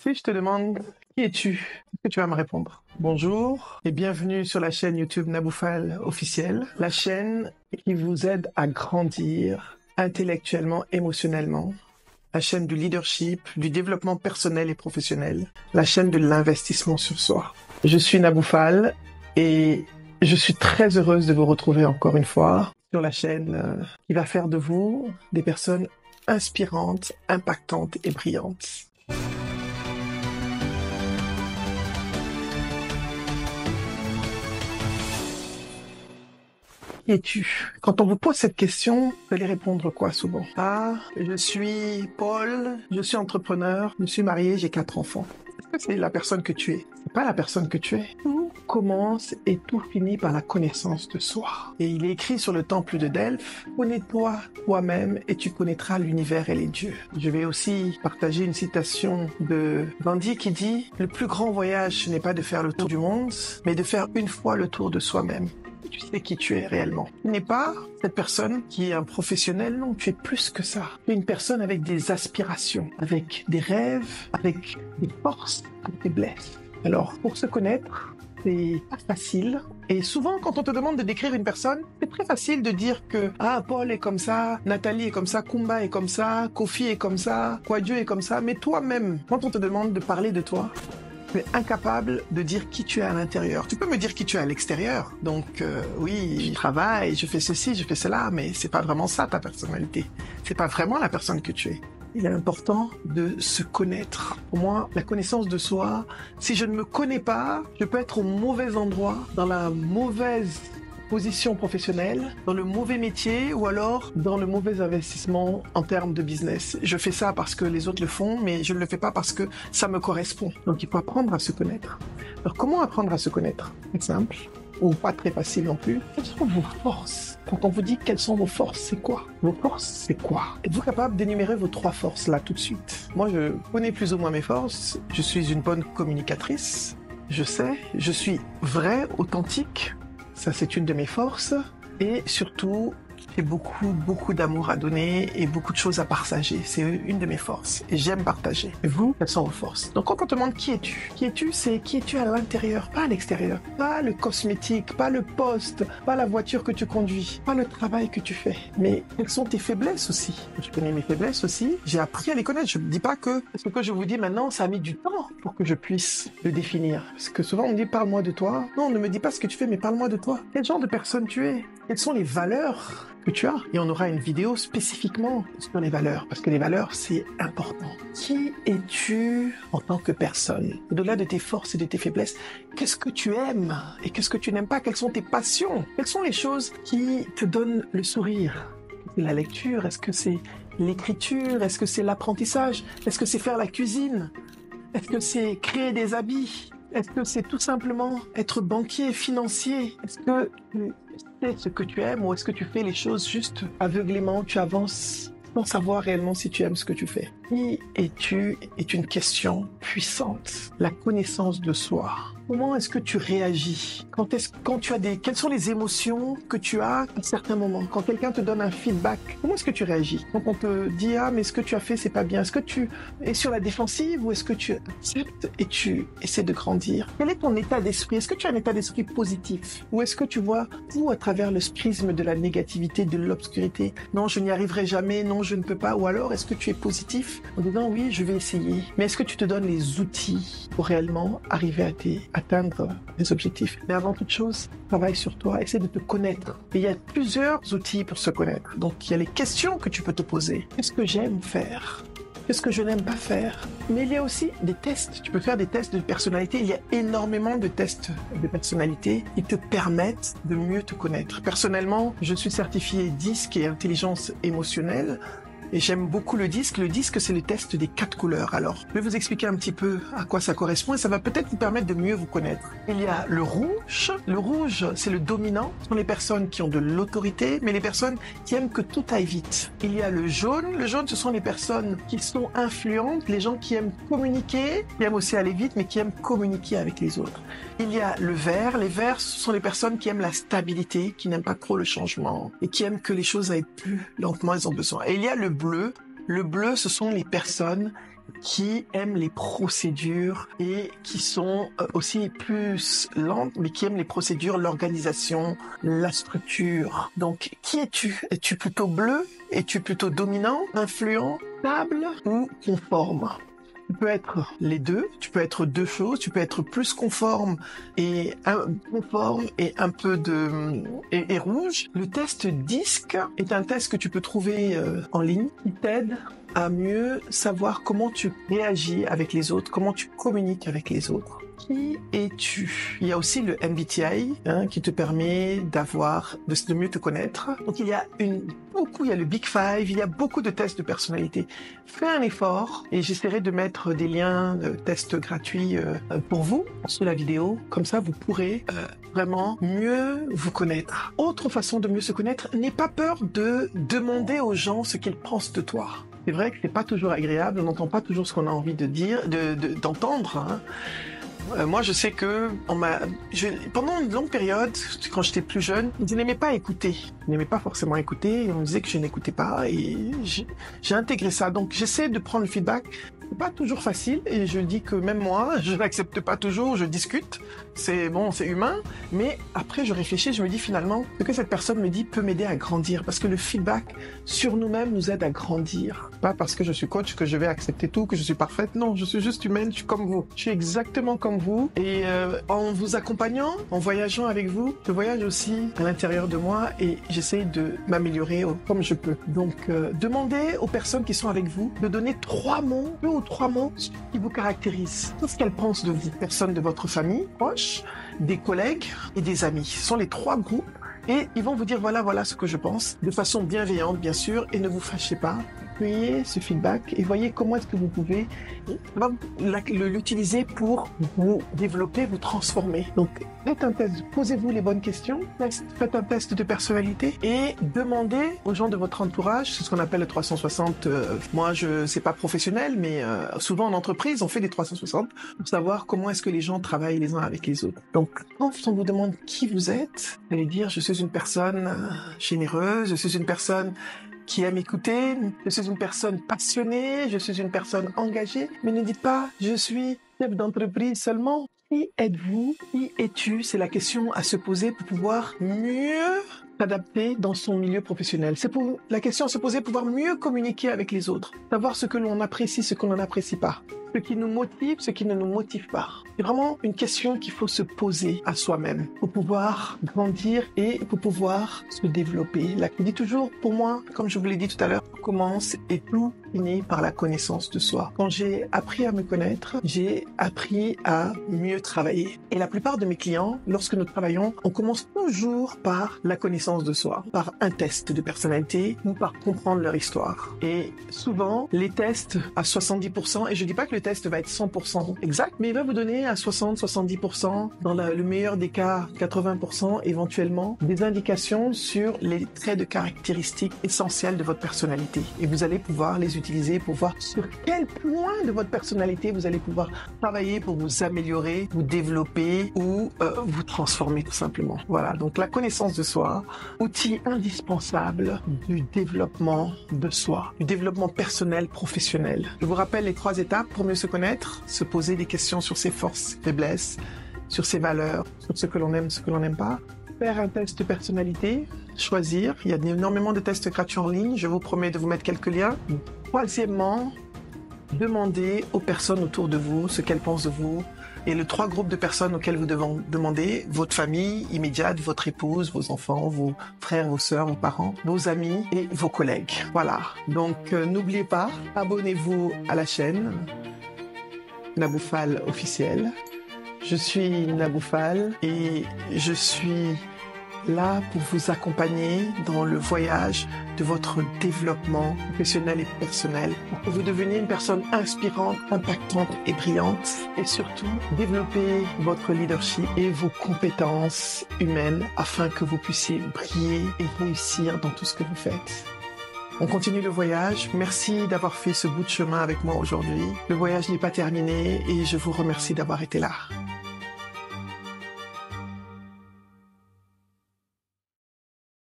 Si je te demande qui es-tu, est-ce que tu vas me répondre? Bonjour et bienvenue sur la chaîne YouTube Naboufal officielle, la chaîne qui vous aide à grandir intellectuellement, émotionnellement, la chaîne du leadership, du développement personnel et professionnel, la chaîne de l'investissement sur soi. Je suis Naboufal et je suis très heureuse de vous retrouver encore une fois sur la chaîne qui va faire de vous des personnes inspirantes, impactantes et brillantes. Qui es-tu? Quand on vous pose cette question, vous allez répondre quoi souvent? Ah, je suis Paul, je suis entrepreneur, je suis marié, j'ai 4 enfants. Est-ce que c'est la personne que tu es? C'est pas la personne que tu es. Tout commence et tout finit par la connaissance de soi. Et il est écrit sur le temple de Delphes, connais-toi toi-même et tu connaîtras l'univers et les dieux. Je vais aussi partager une citation de Gandhi qui dit, le plus grand voyage, ce n'est pas de faire le tour du monde, mais de faire une fois le tour de soi-même. Tu sais qui tu es réellement. Tu n'es pas cette personne qui est un professionnel, non, tu es plus que ça. Tu es une personne avec des aspirations, avec des rêves, avec des forces, des faiblesses. Alors, pour se connaître, c'est pas facile. Et souvent, quand on te demande de décrire une personne, c'est très facile de dire que Paul est comme ça, Nathalie est comme ça, Kumba est comme ça, Kofi est comme ça, Kwadjo est comme ça. Mais toi-même, quand on te demande de parler de toi, tu es incapable de dire qui tu es à l'intérieur. Tu peux me dire qui tu es à l'extérieur. Donc oui, je travaille, je fais ceci, je fais cela, mais c'est pas vraiment ça ta personnalité. C'est pas vraiment la personne que tu es. Il est important de se connaître. Pour moi, la connaissance de soi, si je ne me connais pas, je peux être au mauvais endroit, dans la mauvaise position professionnelle, dans le mauvais métier ou alors dans le mauvais investissement en termes de business. Je fais ça parce que les autres le font, mais je ne le fais pas parce que ça me correspond. Donc il faut apprendre à se connaître. Alors comment apprendre à se connaître? C'est simple, ou pas très facile non plus. Quelles sont vos forces? Quand on vous dit quelles sont vos forces, c'est quoi? Vos forces, c'est quoi? Êtes-vous capable d'énumérer vos 3 forces là tout de suite? Moi, je connais plus ou moins mes forces. Je suis une bonne communicatrice. Je sais, je suis vraie, authentique. Ça, c'est une de mes forces. Et surtout, j'ai beaucoup d'amour à donner et beaucoup de choses à partager. C'est une de mes forces. Et j'aime partager. Et vous, quelles sont vos forces? Donc, quand on te demande qui es-tu? Qui es-tu, c'est qui es-tu à l'intérieur, pas à l'extérieur. Pas le cosmétique, pas le poste, pas la voiture que tu conduis, pas le travail que tu fais. Mais quelles sont tes faiblesses aussi? Je connais mes faiblesses aussi. J'ai appris à les connaître. Je ne dis pas que ce que je vous dis maintenant, ça a mis du temps pour que je puisse le définir. Parce que souvent, on me dit, parle-moi de toi. Non, ne me dis pas ce que tu fais, mais parle-moi de toi. Quel genre de personne tu es? Quelles sont les valeurs que tu as? Et on aura une vidéo spécifiquement sur les valeurs, parce que les valeurs, c'est important. Qui es-tu en tant que personne? Au-delà de tes forces et de tes faiblesses, qu'est-ce que tu aimes et qu'est-ce que tu n'aimes pas? Quelles sont tes passions? Quelles sont les choses qui te donnent le sourire? C'est la lecture? Est-ce que c'est l'écriture? Est-ce que c'est l'apprentissage? Est-ce que c'est faire la cuisine? Est-ce que c'est créer des habits? Est-ce que c'est tout simplement être banquier, financier? Est-ce que tu sais ce que tu aimes ou est-ce que tu fais les choses juste aveuglément, tu avances sans savoir réellement si tu aimes ce que tu fais? Qui es-tu est une question puissante. La connaissance de soi. Comment est-ce que tu réagis? Quand tu as quelles sont les émotions que tu as à certains moments? Quand quelqu'un te donne un feedback, comment est-ce que tu réagis? Quand on te dit, mais ce que tu as fait, c'est pas bien. Est-ce que tu es sur la défensive ou est-ce que tu acceptes et tu essaies de grandir? Quel est ton état d'esprit? Est-ce que tu as un état d'esprit positif? Ou est-ce que tu vois tout à travers le prisme de la négativité, de l'obscurité? Non, je n'y arriverai jamais. Non, je ne peux pas. Ou alors, est-ce que tu es positif en disant, oui, je vais essayer. Mais est-ce que tu te donnes les outils pour réellement arriver à atteindre les objectifs? Mais avant toute chose, travaille sur toi, essaie de te connaître. Et il y a plusieurs outils pour se connaître. Donc, il y a les questions que tu peux te poser. Qu'est-ce que j'aime faire? Qu'est-ce que je n'aime pas faire? Mais il y a aussi des tests. Tu peux faire des tests de personnalité. Il y a énormément de tests de personnalité qui te permettent de mieux te connaître. Personnellement, je suis certifié DISC et intelligence émotionnelle. Et j'aime beaucoup le disque. Le disque, c'est le test des 4 couleurs. Alors, je vais vous expliquer un petit peu à quoi ça correspond et ça va peut-être vous permettre de mieux vous connaître. Il y a le rouge. Le rouge, c'est le dominant. Ce sont les personnes qui ont de l'autorité, mais les personnes qui aiment que tout aille vite. Il y a le jaune. Le jaune, ce sont les personnes qui sont influentes, les gens qui aiment communiquer, qui aiment aussi aller vite, mais qui aiment communiquer avec les autres. Il y a le vert. Les verts, ce sont les personnes qui aiment la stabilité, qui n'aiment pas trop le changement et qui aiment que les choses aillent plus lentement, elles ont besoin. Et il y a le bleu. Le bleu, ce sont les personnes qui aiment les procédures et qui sont aussi plus lentes, mais qui aiment les procédures, l'organisation, la structure. Donc, qui es-tu? Es-tu plutôt bleu? Es-tu plutôt dominant, influent, stable ou conforme? Tu peux être les deux, tu peux être deux choses, tu peux être plus conforme et un peu et rouge. Le test DISC est un test que tu peux trouver en ligne qui t'aide à mieux savoir comment tu réagis avec les autres, comment tu communiques avec les autres. Qui es-tu? Il y a aussi le MBTI qui te permet de mieux te connaître. Donc il y a le Big Five, il y a beaucoup de tests de personnalité. Fais un effort et j'essaierai de mettre des liens de tests gratuits pour vous sous la vidéo. Comme ça, vous pourrez vraiment mieux vous connaître. Autre façon de mieux se connaître, n'aie pas peur de demander aux gens ce qu'ils pensent de toi. C'est vrai que c'est pas toujours agréable, on n'entend pas toujours ce qu'on a envie de dire, d'entendre. Moi, je sais que pendant une longue période, quand j'étais plus jeune, je n'aimais pas écouter. Je n'aimais pas forcément écouter. Et on me disait que je n'écoutais pas. Et j'ai intégré ça. Donc, j'essaie de prendre le feedback. C'est pas toujours facile. Et je dis que même moi, je n'accepte pas toujours. Je discute. C'est humain. Mais après, je réfléchis. Je me dis finalement, ce que cette personne me dit peut m'aider à grandir. Parce que le feedback sur nous-mêmes nous aide à grandir. Pas parce que je suis coach que je vais accepter tout, que je suis parfaite. Non, je suis juste humaine. Je suis comme vous. Je suis exactement comme vous. Et en vous accompagnant, en voyageant avec vous, je voyage aussi à l'intérieur de moi et j'essaie de m'améliorer comme je peux. Donc, demandez aux personnes qui sont avec vous de donner 3 mots, 2 ou 3 mots qui vous caractérisent. Qu'est-ce qu'elles pensent de vous? Personnes de votre famille proche, des collègues et des amis. Ce sont les 3 groupes. Et ils vont vous dire voilà ce que je pense, de façon bienveillante bien sûr, et ne vous fâchez pas. Accueillez ce feedback et voyez comment est-ce que vous pouvez l'utiliser pour vous développer, vous transformer. Donc, faites un test, posez-vous les bonnes questions, faites un test de personnalité et demandez aux gens de votre entourage, c'est ce qu'on appelle le 360. Moi, c'est pas professionnel, mais souvent en entreprise, on fait des 360 pour savoir comment est-ce que les gens travaillent les uns avec les autres. Donc, quand on vous demande qui vous êtes, vous allez dire je suis une personne généreuse, je suis une personne qui aime écouter, je suis une personne passionnée, je suis une personne engagée, mais ne dites pas je suis chef d'entreprise seulement. Qui êtes-vous? Qui es-tu? C'est la question à se poser pour pouvoir mieux s'adapter dans son milieu professionnel. C'est pour la question à se poser pour pouvoir mieux communiquer avec les autres, savoir ce que l'on apprécie, ce que l'on n'apprécie pas, ce qui nous motive, ce qui ne nous motive pas. C'est vraiment une question qu'il faut se poser à soi-même pour pouvoir grandir et pour pouvoir se développer. Je dis toujours, pour moi, comme je vous l'ai dit tout à l'heure, tout commence et tout finit par la connaissance de soi. Quand j'ai appris à me connaître, j'ai appris à mieux travailler. Et la plupart de mes clients, lorsque nous travaillons, on commence toujours par la connaissance de soi, par un test de personnalité ou par comprendre leur histoire. Et souvent, les tests à 70%, et je dis pas que le test va être 100% exact, mais il va vous donner à 60-70%, dans le meilleur des cas, 80% éventuellement, des indications sur les traits de caractéristiques essentiels de votre personnalité. Et vous allez pouvoir les utiliser pour voir sur quel point de votre personnalité vous allez pouvoir travailler pour vous améliorer, vous développer ou vous transformer tout simplement. Voilà, donc la connaissance de soi, outil indispensable du développement de soi, du développement personnel, professionnel. Je vous rappelle les 3 étapes pour mieux se connaître, se poser des questions sur ses forces, faiblesses, sur ses valeurs, sur ce que l'on aime, ce que l'on n'aime pas. Faire un test de personnalité, choisir. Il y a énormément de tests gratuits en ligne. Je vous promets de vous mettre quelques liens. Troisièmement, demandez aux personnes autour de vous ce qu'elles pensent de vous. Et les 3 groupes de personnes auxquelles vous devez demander, votre famille immédiate, votre épouse, vos enfants, vos frères, vos sœurs, vos parents, vos amis et vos collègues. Voilà. Donc, n'oubliez pas, abonnez-vous à la chaîne Naboufal officiel. Je suis Naboufal et je suis là pour vous accompagner dans le voyage de votre développement professionnel et personnel pour que vous deveniez une personne inspirante, impactante et brillante et surtout développer votre leadership et vos compétences humaines afin que vous puissiez briller et réussir dans tout ce que vous faites. On continue le voyage. Merci d'avoir fait ce bout de chemin avec moi aujourd'hui. Le voyage n'est pas terminé et je vous remercie d'avoir été là.